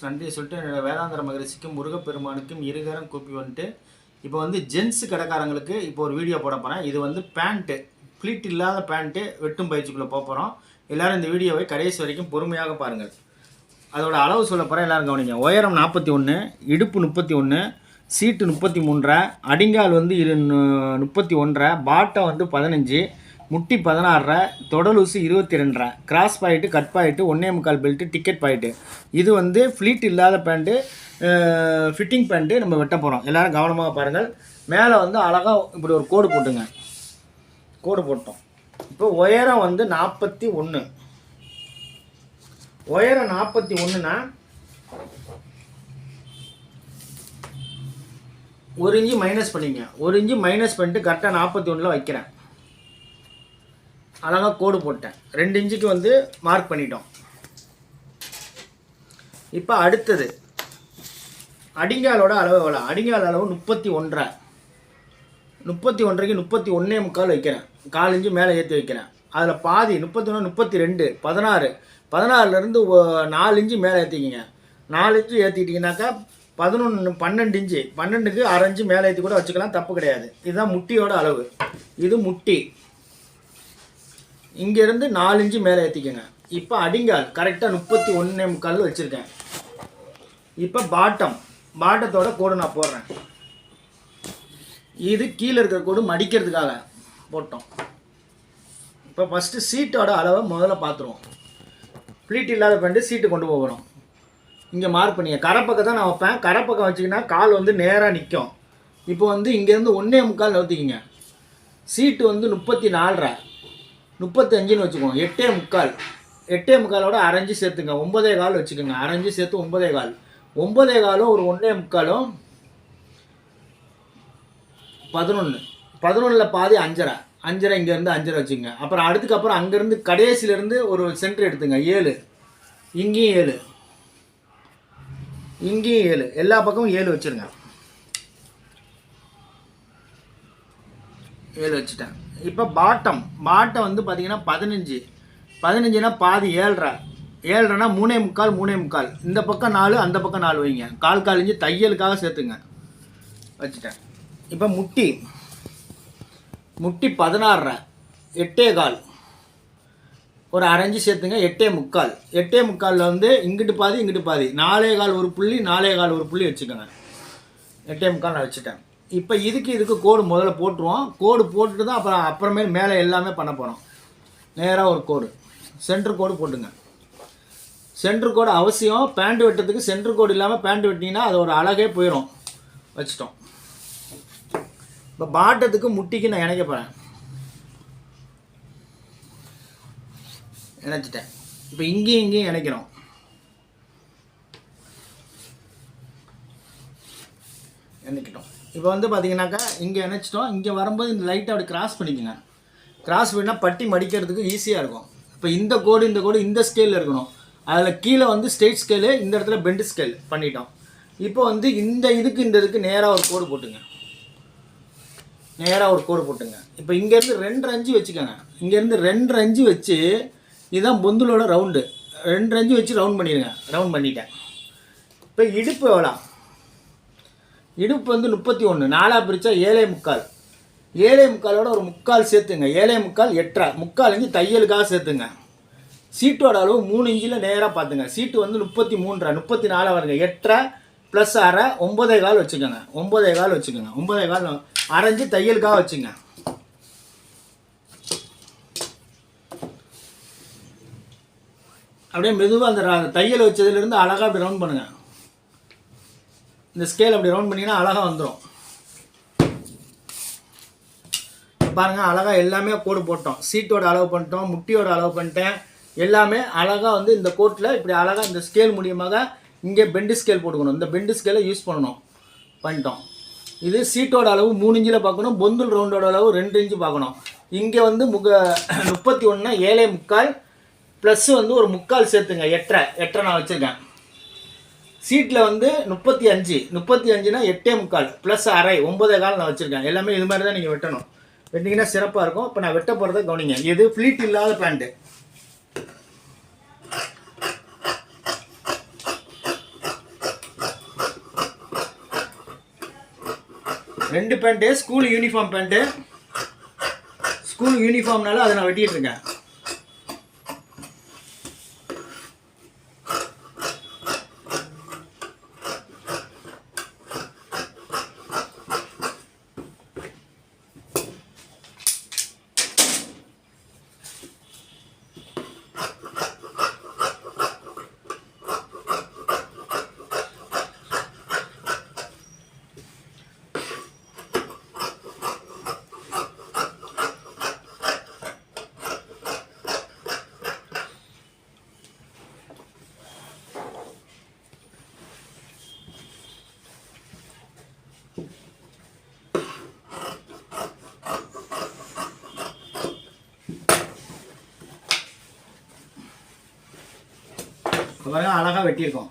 நன்றி சொல்லிட்டு வேதாந்தர மகரிஷிக்கும் முருகப்பெருமானுக்கும் இருகரம் கூப்பி வந்துட்டு இப்போ வந்து ஜென்ஸ் கடைக்காரங்களுக்கு இப்போ ஒரு வீடியோ போட போகிறேன். இது வந்து பேண்ட்டு, ஃப்ளீட் இல்லாத பேண்ட்டு வெட்டும் பயிற்சிக்குள்ளே போக போகிறோம். எல்லோரும் இந்த வீடியோவை கடைசி வரைக்கும் பொறுமையாக பாருங்கள். அதோட அளவு சொல்ல போகிறேன், எல்லோரும் கவனிங்க. உயரம் 41, இடுப்பு 31, சீட்டு 33, அடிங்கால் வந்து 31, பாட்டம் வந்து 15, முட்டி 16, தொடலூசு 22, cross point, cut point, 1.25 belt, ticket point. இது வந்து ஃப்ளீட் இல்லாத பேண்ட்டு, ஃபிட்டிங் பேண்ட்டு நம்ம வெட்ட போகிறோம். எல்லோரும் கவனமாக பாருங்கள். மேலே வந்து அழகாக இப்படி ஒரு கோடு போட்டுங்க. கோடு போட்டோம். இப்போ உயரம் வந்து 41. உயரம் 41னா 1 இன்ச்சு மைனஸ் பண்ணிங்க. 1 இன்ச்சு மைனஸ் பண்ணிட்டு கரெக்டாக 41 வைக்கிறேன். அழகாக கோடு போட்டேன். 2 இன்ச்சுக்கு வந்து மார்க் பண்ணிட்டோம். இப்போ அடுத்தது அடிங்காலோட அளவு எவ்வளோ? அடிங்கால் அளவு 31. 31க்கு 31.25 வைக்கிறேன். 4 இன்ச்சு மேலே ஏற்றி வைக்கிறேன். அதில் பாதி 31, 32, 16. 16லேருந்து 4 இன்ச்சு மேலே ஏற்றிக்கிங்க. 4 இன்ச்சு ஏற்றிக்கிட்டிங்கனாக்கா 11, 12 இன்ச்சு. 12க்கு 1/2 இன்ச்சு மேலே ஏற்றி கூட வச்சுக்கலாம், தப்பு கிடையாது. இதுதான் முட்டியோட அளவு. இது முட்டி. இங்கேருந்து 4 இன்ச்சு மேலே ஏற்றிக்கோங்க. இப்போ அடிங்கால் கரெக்டாக 31.25 வச்சுருக்கேன். இப்போ பாட்டத்தோட கோடு நான் போடுறேன். இது கீழே இருக்கிற கோடு மடிக்கிறதுக்காக போட்டோம். இப்போ ஃபஸ்ட்டு சீட்டோட அளவை முதல்ல பார்த்துருவோம். ஃப்ளீட் இல்லாத பேண்ட்டு சீட்டு கொண்டு போகணும். இங்கே மார்க் பண்ணிங்க. கரைப்பக்கம் தான் நான் வைப்பேன். கரைப்பக்கம் வச்சிங்கன்னா கால் வந்து நேராக நிற்கும். இப்போ வந்து இங்கேருந்து 1.25 ஊற்றிக்கிங்க. சீட்டு வந்து 34, 35ன்னு வச்சுக்கோங்க. 8.25. 8.25ஓட 1/2 இன்ச்சு சேர்த்துங்க. 9.25 வச்சுக்கோங்க. 1/2 இன்ச்சு சேர்த்து 9.25. 9.25 ஒரு 1.25 11. 11ல் பாதி 5.5. 5.5 இங்கேருந்து 5.5 வச்சுக்கோங்க. அப்புறம் அதுக்கப்புறம் அங்கேருந்து கடைசியிலேருந்து ஒரு சென்டர் எடுத்துங்க. 7. இங்கேயும் 7. இங்கேயும் 7. எல்லா பக்கமும் 7 வச்சுருங்க. 7 வச்சுட்டேன். இப்போ பாட்டம் வந்து பார்த்தீங்கன்னா 15. 15னா பாதி 7.5. 7.5னா 3.25, 3.25. இந்த பக்கம் 4, அந்த பக்கம் 4 வைங்க. 4 இன்ச்சு தையலுக்காக சேர்த்துங்க. வச்சுட்டேன். இப்போ முட்டி 16, 8.25. ஒரு 1/2 இன்ச்சு சேர்த்துங்க. 8.25. 8.25 வந்து இங்கிட்டு பாதி இங்கிட்டு பாதி 4.25 ஒரு புள்ளி, 4.25 ஒரு புள்ளி வச்சுக்கோங்க. 8.25 நான் வச்சுட்டேன். இப்போ இதுக்கு கோடு முதல்ல போட்டுருவோம். கோடு போட்டுட்டு தான் அப்புறமேல் மேலே எல்லாமே பண்ண போகிறோம். நேராக ஒரு கோடு, சென்டர் கோடு போட்டுங்க. சென்டர் கோடு அவசியம். பேண்ட் வெட்டுறதுக்கு சென்டர் கோடு இல்லாமல் பேண்ட் வெட்டிங்கன்னா அது ஒரு அழகே போயிடும். வச்சுட்டோம். இப்போ பாட்டத்துக்கு முட்டிக்கு நான் இணைக்க போகிறேன். இணைச்சிட்டேன். இப்போ இங்கேயும் இணைக்கிறோம். இணைக்கிட்டோம். இப்போ வந்து பார்த்தீங்கன்னாக்கா இங்கே இணைச்சிட்டோம். இங்கே வரும்போது இந்த லைட்டை அப்படி கிராஸ் பண்ணிக்கோங்க. கிராஸ் பண்ணினா பட்டி மடிக்கிறதுக்கு ஈஸியாக இருக்கும். இப்போ இந்த கோடு இந்த ஸ்கேலில் இருக்கணும். அதில் கீழே வந்து ஸ்ட்ரெயிட் ஸ்கேலு, இந்த இடத்துல பெண்டு ஸ்கேல் பண்ணிட்டோம். இப்போ வந்து இந்த இதுக்கு நேராக ஒரு கோடு போட்டுங்க. இப்போ இங்கேருந்து 2.5 இன்ச்சு வச்சுக்கோங்க. இங்கேருந்து 2.5 இன்ச்சு வச்சு இதுதான் பொந்துலோட ரவுண்டு. 2.5 இன்ச்சு வச்சு ரவுண்ட் பண்ணிடுங்க. ரவுண்ட் பண்ணிட்டேன். இப்போ இடுப்பு எவ்வளோ? இடுப்பு வந்து 31. 4 பிரித்தா 7.25. 7.25ஓட ஒரு 3/4 சேர்த்துங்க. 7.25, 8.5. 3/4 இன்ச்சு தையலுக்காக சேர்த்துங்க. சீட்டோட அளவு 3 இன்ச்சில் நேராக பார்த்துங்க. சீட்டு வந்து 33, 34 வருங்க. 8.5 + 1/2, 9.25 வச்சுக்கோங்க. 9.25 வச்சுக்கோங்க. 9.25 1/2 இன்ச்சு தையலுக்காக வச்சுங்க. அப்படியே மெதுவாக அந்த தையல் வச்சதுலேருந்து அழகாக அப்படி ரவுண்ட் பண்ணுங்கள். இந்த ஸ்கேல் அப்படி ரவுண்ட் பண்ணிங்கன்னா அழகாக வந்துடும். பாருங்கள், அழகாக எல்லாமே கோடு போட்டோம். சீட்டோட அளவு பண்ணிட்டோம், முட்டியோட அளவு பண்ணிட்டேன். எல்லாமே அழகாக வந்து இந்த கோட்டில் இப்படி அழகாக இந்த ஸ்கேல் மூலியமாக இங்கே பெண்டு ஸ்கேல் போட்டுக்கணும். இந்த பெண்டு ஸ்கேலை யூஸ் பண்ணிட்டோம். இது சீட்டோட அளவு 3 இன்ச்சில் பார்க்கணும். பொந்துல் ரவுண்டோட அளவு 2 இன்ச்சு பார்க்கணும். இங்கே வந்து 31னா 7.25 ப்ளஸ் வந்து ஒரு 3/4 சேர்த்துங்க. 8.5 நான் வச்சுருக்கேன். சீட்டில் வந்து 35னா 8.25 ப்ளஸ் 1/2, 9.25 நான் வச்சுருக்கேன். எல்லாமே இது மாதிரி தான் நீங்கள் வெட்டணும். வெட்டிங்கன்னா சிறப்பாக இருக்கும். இப்போ நான் வெட்ட போகிறத கவனிங்க. இது ஃப்ளீட் இல்லாத pant. 2 pant school uniform pant. School யூனிஃபார்ம்னால அதை நான் வெட்டிகிட்டு இருக்கேன். பாருங்க அழகா வெட்டியிருக்கோம்.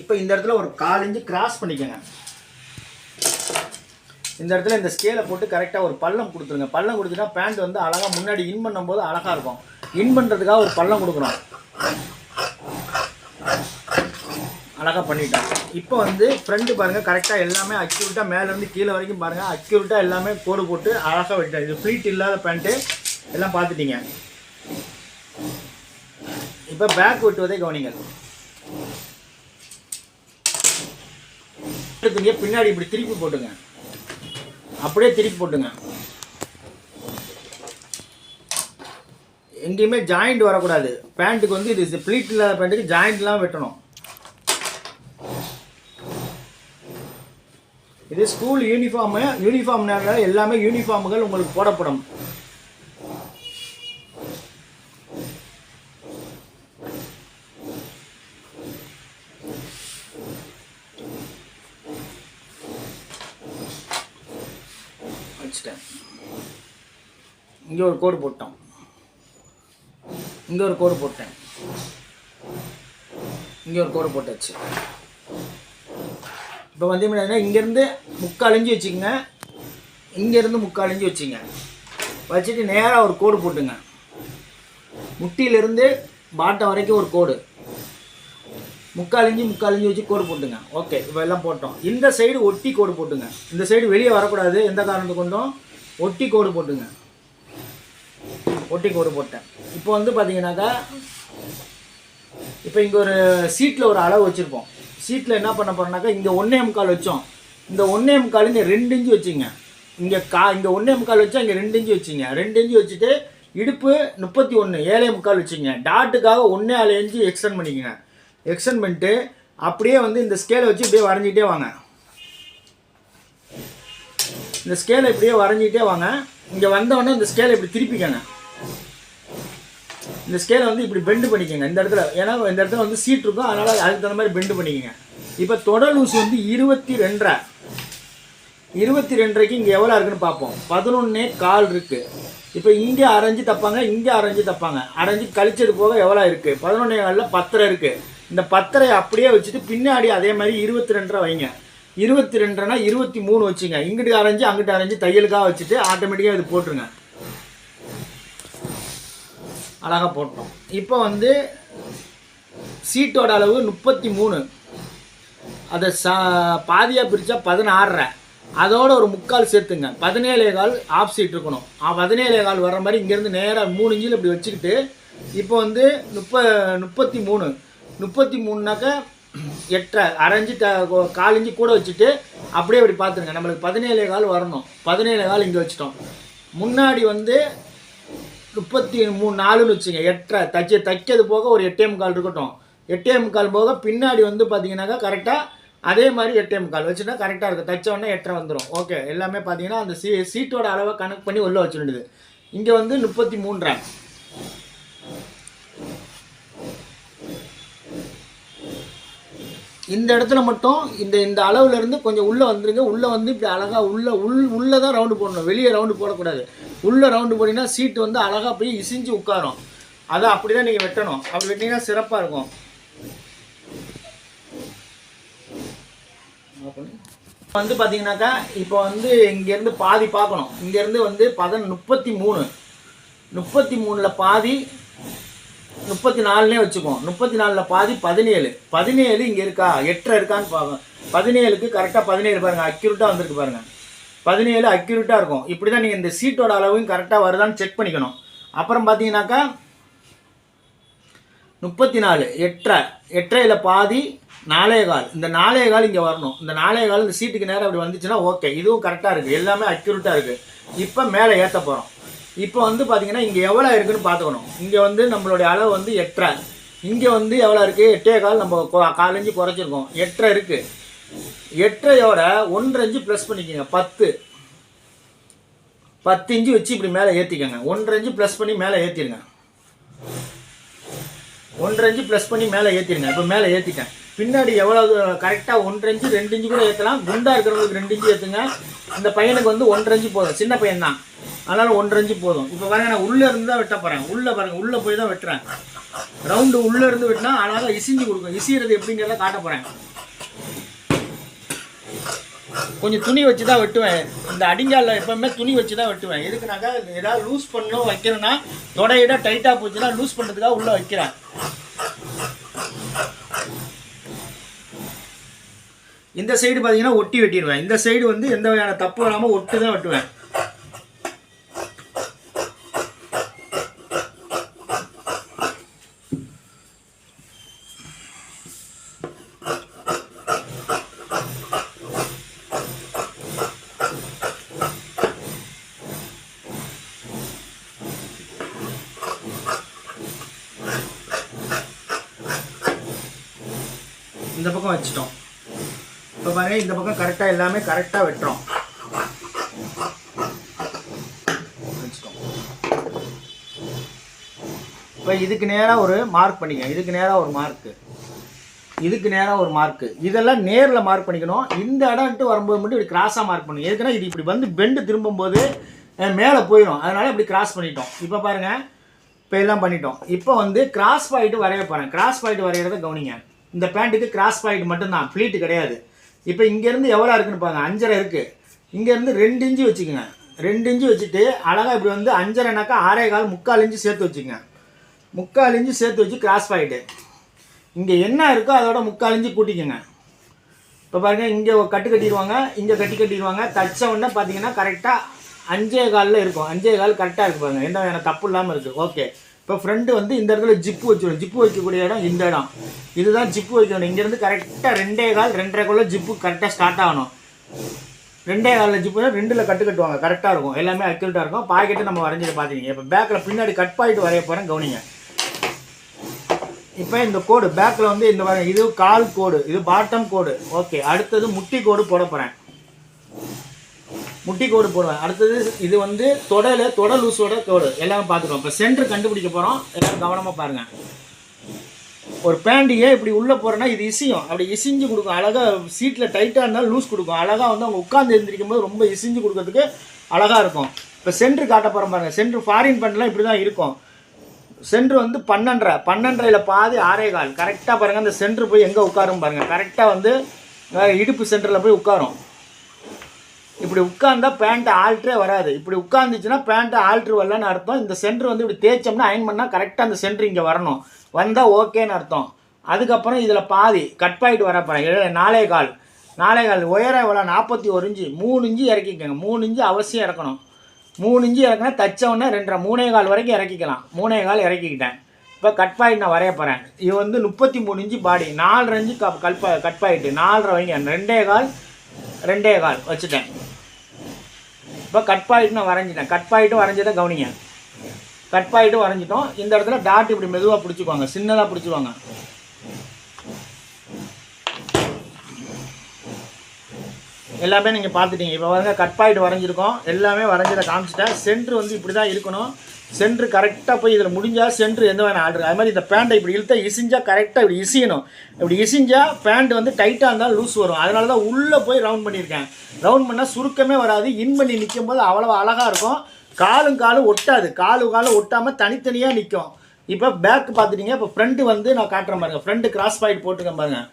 இப்போ இந்த இடத்துல ஒரு 1/4 இன்ச்சு கிராஸ் பண்ணிக்கோங்க. இந்த இடத்துல இந்த ஸ்கேலை போட்டு கரெக்டாக ஒரு பள்ளம் கொடுத்துருங்க. பள்ளம் கொடுத்துட்டா பேண்ட் வந்து அழகாக முன்னாடி இன் பண்ணும்போது அழகாக இருக்கும். இன் பண்ணுறதுக்காக ஒரு பள்ளம் கொடுக்குறோம். அழகாக பண்ணிட்டோம். இப்போ வந்து ஃப்ரண்ட்டு பாருங்கள் கரெக்டாக எல்லாமே அக்யூரேட்டாக மேலேருந்து கீழே வரைக்கும் பாருங்கள் அக்யூரேட்டாக எல்லாமே கோடு போட்டு அழகாக வெட்டிட்டேன். இது ஃப்ளீட் இல்லாத பேண்ட்டு எல்லாம் பார்த்துட்டீங்க. இப்போ பேக் வெட்டுவதை கவனிங்கள். துணியை பின்னாடி இப்படி திருப்பி போட்டுங்க. அப்படியே திருப்பி போட்டுங்க. எங்கேயுமே ஜாயிண்ட் வரக்கூடாது. பேண்ட்டுக்கு வந்து இது ஃப்ளீட் இல்லாத பேண்ட்டுக்கு ஜாயிண்ட்லாம் வெட்டணும். இது ஸ்கூல் யூனிஃபார்ம்னால எல்லாமே யூனிஃபார்முகள் உங்களுக்கு போடப்படும். வச்சுட்டேன். இங்கே ஒரு கோடு போட்டோம். இங்கே ஒரு கோடு போட்டேன். இங்கே ஒரு கோடு போட்டாச்சு. இப்போ வந்து இங்கேருந்து 3/4 இன்ச்சு வச்சுக்கோங்க. இங்கேருந்து 3/4 இன்ச்சு வச்சுங்க. வச்சுட்டு நேராக ஒரு கோடு போட்டுங்க. முட்டியிலேருந்து பாட்டம் வரைக்கும் ஒரு கோடு 3/4 இன்ச்சு வச்சு கோடு போட்டுங்க. ஓகே, இப்போ எல்லாம் போட்டோம். இந்த சைடு ஒட்டி கோடு போட்டுங்க. இந்த சைடு வெளியே வரக்கூடாது. எந்த காரணத்து கொண்டும் ஒட்டி கோடு போட்டுங்க. ஒட்டி கோடு போட்டேன். இப்போ வந்து பார்த்தீங்கன்னாக்கா இப்போ இங்கே ஒரு சீட்டில் ஒரு அளவு வச்சுருப்போம். சீட்டில் என்ன பண்ண போகிறோம்னாக்கா இங்கே 1.25 வச்சோம். இந்த 1.25 இங்கே 2 இன்ச்சு வச்சுங்க. இங்கே இங்கே 1.25 வச்சா இங்கே 2 இன்ச்சு வச்சுங்க. 2 இன்ச்சு வச்சுட்டு இடுப்பு 31 7.25 வச்சுங்க. டாட்டுக்காக 1.4 இன்ச்சு எக்ஸ்டெண்ட் பண்ணிக்கோங்க. எக்ஸ்டெண்ட் பண்ணிட்டு அப்படியே வந்து இந்த ஸ்கேலை வச்சு இப்படியே வரைஞ்சிக்கிட்டே வாங்க. இந்த ஸ்கேலை இப்படியே வரைஞ்சிக்கிட்டே வாங்க. இங்கே வந்தவொடனே இந்த ஸ்கேலை இப்படி திருப்பிக்கங்க. இந்த ஸ்கேலை வந்து இப்படி பெண்டு பண்ணிக்கோங்க இந்த இடத்துல. ஏன்னா இந்த இடத்துல வந்து சீட் இருக்கும், அதனால் அதுக்கு தகுந்த மாதிரி பெண்டு பண்ணிக்கோங்க. இப்போ தொட லூஸ் வந்து 22.5. 22.5க்கு இங்கே எவ்வளோ இருக்குன்னு பார்ப்போம். 11.25 இருக்குது. இப்போ இங்கே அரைஞ்சு தப்பாங்க, இங்கே அரைஞ்சு தப்பாங்க. அரைஞ்சு கழிச்சது போக எவ்வளோ இருக்குது? 11.25ல் 10 இருக்குது. இந்த 10 அப்படியே வச்சுட்டு பின்னாடி அதே மாதிரி 22 வைங்க. 22னா 23 வச்சுங்க. இங்கிட்டு அரைஞ்சு அங்கிட்டு அரைஞ்சு தையலுக்காக வச்சுட்டு ஆட்டோமேட்டிக்காக இது போட்டுருங்க. அழகாக போட்டோம். இப்போ வந்து சீட்டோட அளவு 33. அதை பாதியாக பிரித்தா 16. அதோட ஒரு 3/4 சேர்த்துங்க. 17.25 ஆஃப் சீட் இருக்கணும். 17.25 வர்ற மாதிரி இங்கேருந்து நேராக 3 இன்ச்சில் இப்படி வச்சுக்கிட்டு இப்போ வந்து 33னாக்கா 8 அரைஞ்சி 1/4 இன்ச்சு கூட வச்சுட்டு அப்படியே இப்படி பார்த்துருங்க. நம்மளுக்கு 17.25 வரணும். 17.25 இங்கே வச்சுட்டோம். முன்னாடி வந்து 34ன்னு வச்சுங்க. 8 தைக்கிறது போக ஒரு 8.25 இருக்கட்டும். 8.25 போக பின்னாடி வந்து பார்த்தீங்கன்னாக்கா கரெக்டாக அதே மாதிரி 8.25 வச்சுட்டா கரெக்டாக இருக்குது. தைச்ச உடனே 8 வந்துடும். ஓகே, எல்லாமே பார்த்தீங்கன்னா அந்த சீட்டோட அளவை கணக்கு பண்ணி உள்ள வச்சுருந்தது. இங்கே வந்து 33. இந்த இடத்துல மட்டும் இந்த அளவுலேருந்து கொஞ்சம் உள்ளே வந்துடுங்க. உள்ளே வந்து இப்படி அழகாக உள்ளே தான் ரவுண்டு போடணும். வெளியே ரவுண்டு போடக்கூடாது. உள்ளே ரவுண்டு போட்டிங்கன்னா சீட்டு வந்து அழகாக போய் இசிஞ்சு உட்காரும். அதை அப்படி தான் நீங்கள் வெட்டணும். அப்படி வெட்டிங்கன்னா சிறப்பாக இருக்கும். வந்து பார்த்தீங்கன்னாக்கா இப்போ வந்து இங்கேருந்து பாதி பார்க்கணும். இங்கேருந்து வந்து 33 33ல் பாதி 34னே வச்சுக்குவோம். 34ல் பாதி 17. 17 இங்கே இருக்கா, 8 இருக்கான்னு பார்ப்போம். 17க்கு கரெக்டாக 17 பாருங்கள், அக்யூரேட்டாக வந்திருக்கு பாருங்கள். 17 அக்யூரேட்டாக இருக்கும். இப்படி தான் நீங்கள் இந்த சீட்டோட அளவும் கரெக்டாக வருதான்னு செக் பண்ணிக்கணும். அப்புறம் பார்த்தீங்கன்னாக்கா 34 8.5ல் பாதி 4.25. இந்த 4.25 இங்கே வரணும். இந்த 4.25 இந்த சீட்டுக்கு நேரம் அப்படி வந்துச்சுன்னா ஓகே, இதுவும் கரெக்டாக இருக்குது, எல்லாமே அக்யூரேட்டாக இருக்குது. இப்போ மேலே ஏற்ற போகிறோம். இப்போ வந்து பார்த்தீங்கன்னா இங்கே எவ்வளோ இருக்குதுன்னு பார்த்துக்கணும். இங்கே வந்து நம்மளுடைய அளவு வந்து 8.5, இங்கே வந்து எவ்வளோ இருக்குது 8.25. நம்ம 1/4 இன்ச்சு குறைச்சிருக்கோம், 8.5 இருக்குது. 8.5யோட 1.5 இன்ச்சு ப்ளஸ் பண்ணிக்கோங்க, 10 இன்ச்சு வச்சு இப்படி மேலே ஏற்றிக்கோங்க. 1.5 இன்ச்சு ப்ளஸ் பண்ணி மேலே ஏற்றிடுங்க. 1.5 இன்ச்சு ப்ளஸ் பண்ணி மேலே ஏற்றிடுங்க. இப்போ மேலே ஏற்றிட்டேன். பின்னாடி எவ்வளோ கரெக்டாக 1.5 இன்ச்சு 2 இன்ச்சு கூட ஏற்றலாம். குண்டாக இருக்கிறவங்களுக்கு 2 இன்ச்சு ஏற்றுங்க. இந்த பையனுக்கு வந்து 1.5 இன்ச்சு போதும், சின்ன பையன் தான், அதனால் 1.5 இன்ச்சு போதும். இப்போ பாருங்க, நான் உள்ளே இருந்து தான் வெட்ட போகிறேன். உள்ளே பாருங்கள், உள்ளே போய் தான் வெட்டுறேன். ரவுண்டு உள்ளே இருந்து வெட்டினா அழகாக இசிஞ்சு கொடுக்கும். இசிகிறது எப்படிங்கிறத காட்ட போகிறேன். கொஞ்சம் துணி வச்சு தான் வெட்டுவேன். இந்த அடிங்காலில் எப்போவுமே துணி வச்சு தான் வெட்டுவேன். எதுக்குனாக்கா ஏதாவது லூஸ் பண்ணணும் வைக்கிறேன்னா தொடையிட டைட்டாக போச்சுன்னா லூஸ் பண்ணுறதுக்காக உள்ளே வைக்கிறேன். இந்த சைடு பார்த்தீங்கன்னா ஒட்டி வெட்டிடுவேன். இந்த சைடு வந்து எந்த வகையான தப்பு இல்லாமல் ஒட்டு தான் வெட்டுவேன். இந்த பக்கம் வச்சுட்டோம். இப்போ பாருங்க, இந்த பக்கம் கரெக்டாக எல்லாமே கரெக்டாக வெட்டுறோம். வச்சுட்டோம். இப்போ இதுக்கு நேராக ஒரு மார்க் பண்ணிக்கங்க. இதுக்கு நேராக ஒரு மார்க்கு, இதுக்கு நேராக ஒரு மார்க்கு. இதெல்லாம் நேரில் மார்க் பண்ணிக்கணும். இந்த இடம்ட்டு வரும்போது மட்டும் இப்படி கிராஸாக மார்க் பண்ணணும். ஏற்கனவே இது இப்படி வந்து பெண்டு திரும்பும்போது மேலே போயிடும், அதனால் இப்படி கிராஸ் பண்ணிட்டோம். இப்போ பாருங்கள், இப்போ எல்லாம் பண்ணிட்டோம். இப்போ வந்து கிராஸ் பாயிண்ட் வரைய போகிறேன். கிராஸ் பாயிண்ட் வரைகிறத கவனிங்க. இந்த பேண்ட்டுக்கு கிராஸ் பாயிண்ட் மட்டும்தான், ஃப்ளீட்டு கிடையாது. இப்போ இங்கேருந்து எவ்வளோ இருக்குன்னு பாருங்க, 5.5 இருக்குது. இங்கேருந்து 2 இன்ச்சு வச்சுக்கோங்க. 2 இன்ச்சு வச்சுட்டு அழகாக இப்படி வந்து 5.5னாக்கா 6.25 3/4 இன்ச்சு சேர்த்து வச்சுக்கோங்க. 3/4 இன்ச்சு சேர்த்து வச்சு கிராஸ் பாயிண்ட்டு இங்கே என்ன இருக்கோ அதோட 3/4 இன்ச்சு கூட்டிக்கோங்க. இப்போ பாருங்கள், இங்கே கட்டு கட்டிடுவாங்க, இங்கே கட்டிடுவாங்க. தச்ச உடனே பார்த்தீங்கன்னா கரெக்டாக 5.25 இருக்கும். 5.25 கரெக்டாக இருக்குது பாருங்கள், எந்த எனக்கு தப்பு இல்லாமல் இருக்குது. ஓகே. இப்போ ஃப்ரெண்டு வந்து இந்த இடத்துல ஜிப்பு வச்சுடும். ஜிப்பு வைக்கக்கூடிய இடம் இந்த இடம், இதுதான் ஜிப்பு வைக்கணும். இங்கேருந்து கரெக்டாக 2.25 2.5 ஜிப்பு கரெக்டாக ஸ்டார்ட் ஆகணும். 2.25 ஜிப்பு 2ல் கட்டு கட்டுவாங்க, கரெக்டாக இருக்கும், எல்லாமே அக்யூரேட்டாக இருக்கும். பாக்கெட்டு நம்ம வரைஞ்சிட்டு பார்த்துக்கிங்க. இப்போ பேக்கில் பின்னாடி கட் பாயிண்ட் வரைய போகிறேன், கவனிங்க. இப்போ இந்த கோடு பேக்கில் வந்து இந்த வர இது கால் கோடு, இது பாட்டம் கோடு. ஓகே. அடுத்தது முட்டி கோடு போட போகிறேன். முட்டி கோடு போடுவேன். அடுத்தது இது வந்து தொட லூஸோட கோடு, எல்லாமே பார்த்துருவோம். இப்போ சென்டர் கண்டுபிடிக்க போகிறோம், எல்லோரும் கவனமாக பாருங்கள். ஒரு பேண்டியே இப்படி உள்ளே போகிறேன்னா இது இசியும், அப்படி இசிஞ்சு கொடுக்கும். அழகாக சீட்டில் டைட்டாக இருந்தாலும் லூஸ் கொடுக்கும். அழகாக வந்து அவங்க உட்காந்து எழுந்திரிக்கும் போது ரொம்ப இசிஞ்சு கொடுக்கறதுக்கு அழகாக இருக்கும். இப்போ சென்ட்ரு காட்ட போகிறோம் பாருங்கள். சென்ட்ரு ஃபாரின் பேண்ட்லாம் இப்படி தான் இருக்கும். சென்ட்ரு வந்து 12.5ல் பாதி 6.25 கரெக்டாக பாருங்கள். அந்த சென்ட்ரு போய் எங்கே உட்காரும் பாருங்கள், கரெக்டாக வந்து இடுப்பு சென்டரில் போய் உட்காரும். இப்படி உட்கார்ந்தா பேண்ட்டு ஆல்ட்ரே வராது. இப்படி உட்காந்துச்சுன்னா பேண்ட்டு ஆல்ட்ரு வரலன்னு அர்த்தம். இந்த சென்ட்ரு வந்து இப்படி தேய்ச்சோம்னா அயன் பண்ணால் கரெக்டாக அந்த சென்ட்ரு இங்கே வரணும், வந்தால் ஓகேன்னு அர்த்தம். அதுக்கப்புறம் இதில் பாதி கட் பாயிண்ட் வரப்போகிறேன். 4.25 உயரம் எவ்வளோ 41 இன்ச்சு. 3 இன்ச்சு இறக்கிக்கோங்க. 3 இன்ச்சு அவசியம் இறக்கணும். 3 இன்ச்சு இறக்கினா தச்சவுடனே 2.5 வரைக்கும் இறக்கிக்கலாம். 3.25 இறக்கிக்கிட்டேன். இப்போ கட் பாயிண்ட் நான் வரைய போகிறேன். இது வந்து 33 இன்ச்சு பாடி, 4.5 இன்ச்சு கட் பாயிண்ட், 4.5 வைங்க, 2.25 வச்சுட்டேன். இப்போ கட் பாயிண்ட் நான் வரைஞ்சிட்டேன். கட் பாயிண்ட்டும் வரைஞ்சதை கவனிங்க. கட் பாயிண்ட்டும் வரைஞ்சிட்டோம். இந்த இடத்துல டாட் இப்படி மெதுவாக பிடிச்சிக்குவாங்க, சின்னதாக பிடிச்சிக்குவாங்க. எல்லாமே நீங்கள் பார்த்துட்டீங்க. இப்போ வந்து கட் பாயிண்ட் வரைஞ்சிருக்கோம், எல்லாமே வரைஞ்சதை காமிச்சிட்டேன். சென்ட்ரு வந்து இப்படி தான் இருக்கணும். சென்ட்ரு கரெக்டாக போய் இதில் முடிஞ்சால் சென்ட்ரு எந்த வேணால் ஆர்டர். அது மாதிரி இந்த பேண்ட்டை இப்படி இழுத்தா இசிஞ்சால் கரெக்டாக இப்படி இசியணும். இப்படி இசிஞ்சால் பேண்ட் வந்து டைட்டாக இருந்தால் லூஸ் வரும். அதனால தான் உள்ளே போய் ரவுண்ட் பண்ணியிருக்கேன். ரவுண்ட் பண்ணால் சுருக்கமே வராது. இன் பண்ணி நிற்கும் போது அவ்வளோ அழகாக இருக்கும். காலும் ஒட்டாது. காலும் ஒட்டாமல் தனித்தனியாக நிற்கும். இப்போ பேக் பார்த்துட்டீங்க. இப்போ ஃப்ரண்ட்டு வந்து நான் காட்டுறேன் பாருங்கள். ஃப்ரண்ட்டு கிராஸ் பாயிண்ட் போட்டுக்கேன் பாருங்கள்.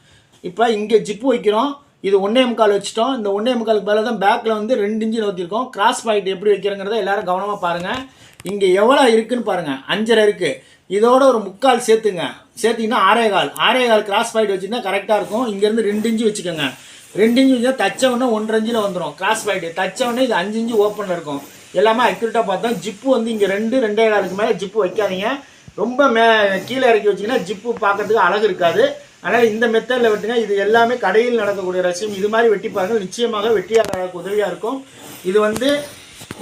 இப்போ இங்கே ஜிப்பு வைக்கிறோம். இது 1.25 வச்சுட்டோம். இந்த 1.25 மேலே தான் பேக்கில் வந்து 2 இன்ச்சு நோத்திருக்கோம். கிராஸ் பாயிண்ட் எப்படி வைக்கிறங்கிறத எல்லோரும் கவனமாக பாருங்கள். இங்கே எவ்வளோ இருக்குன்னு பாருங்கள், 5.5 இருக்குது. இதோட ஒரு 3/4 சேர்த்துங்க. சேர்த்திங்கன்னா 6.25 கிராஸ் பாயிண்ட் வச்சுருந்தா கரெக்டாக இருக்கும். இங்கேருந்து 2 இன்ச்சு வச்சுக்கோங்க. 2 இன்ச்சு வச்சா தச்சவொன்னே 1.5 இன்ச்சில் வந்துடும் கிராஸ் பாயிண்ட். தச்சவொன்னே இது 5 இன்ச்சு ஓப்பனில் இருக்கும். எல்லாமே அக்யூரேட்டாக பார்த்தோம். ஜிப்பு வந்து இங்கே 2-2.25க்கு மேலே ஜிப்பு வைக்காதீங்க. ரொம்ப கீழே இறக்கி வச்சிங்கன்னா ஜிப்பு பார்க்கறதுக்கு அழகு இருக்காது. அதனால் இந்த மெத்தடில் வெட்டுங்க. இது எல்லாமே கடையில் நடக்கக்கூடிய ரசியம். இது மாதிரி வெட்டி பாருங்கள், நிச்சயமாக வெட்டியாக உதவியாக இருக்கும். இது வந்து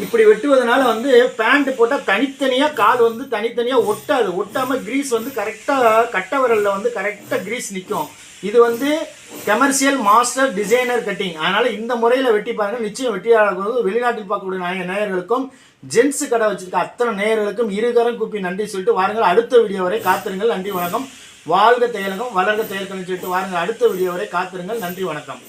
இப்படி வெட்டுவதனால வந்து பேண்ட் போட்டால் தனித்தனியாக கால் வந்து தனித்தனியாக ஒட்டாது. ஒட்டாமல் க்ரீஸ் வந்து கரெக்டாக கட்டை விரலில் வந்து கரெக்டாக க்ரீஸ் நிற்கும். இது வந்து கமர்ஷியல் மாஸ்டர் டிசைனர் கட்டிங். அதனால் இந்த முறையில் வெட்டி பாருங்கள், நிச்சயம் வெட்டியாக. வெளிநாட்டில் பார்க்கக்கூடிய நேயர்களுக்கும் ஜென்ஸு கடை வச்சுருக்க அத்தனை நேயர்களுக்கும் இருகரம் கூப்பி நன்றி சொல்லிட்டு வாருங்கள். அடுத்த வீடியோ வரை காத்திருங்கள். நன்றி வணக்கம். வாழ்க தையலகம், வளர்க தையல்கள்னு சொல்லிட்டு வாருங்கள். அடுத்த வீடியோ வரை காத்திருங்கள். நன்றி வணக்கம்.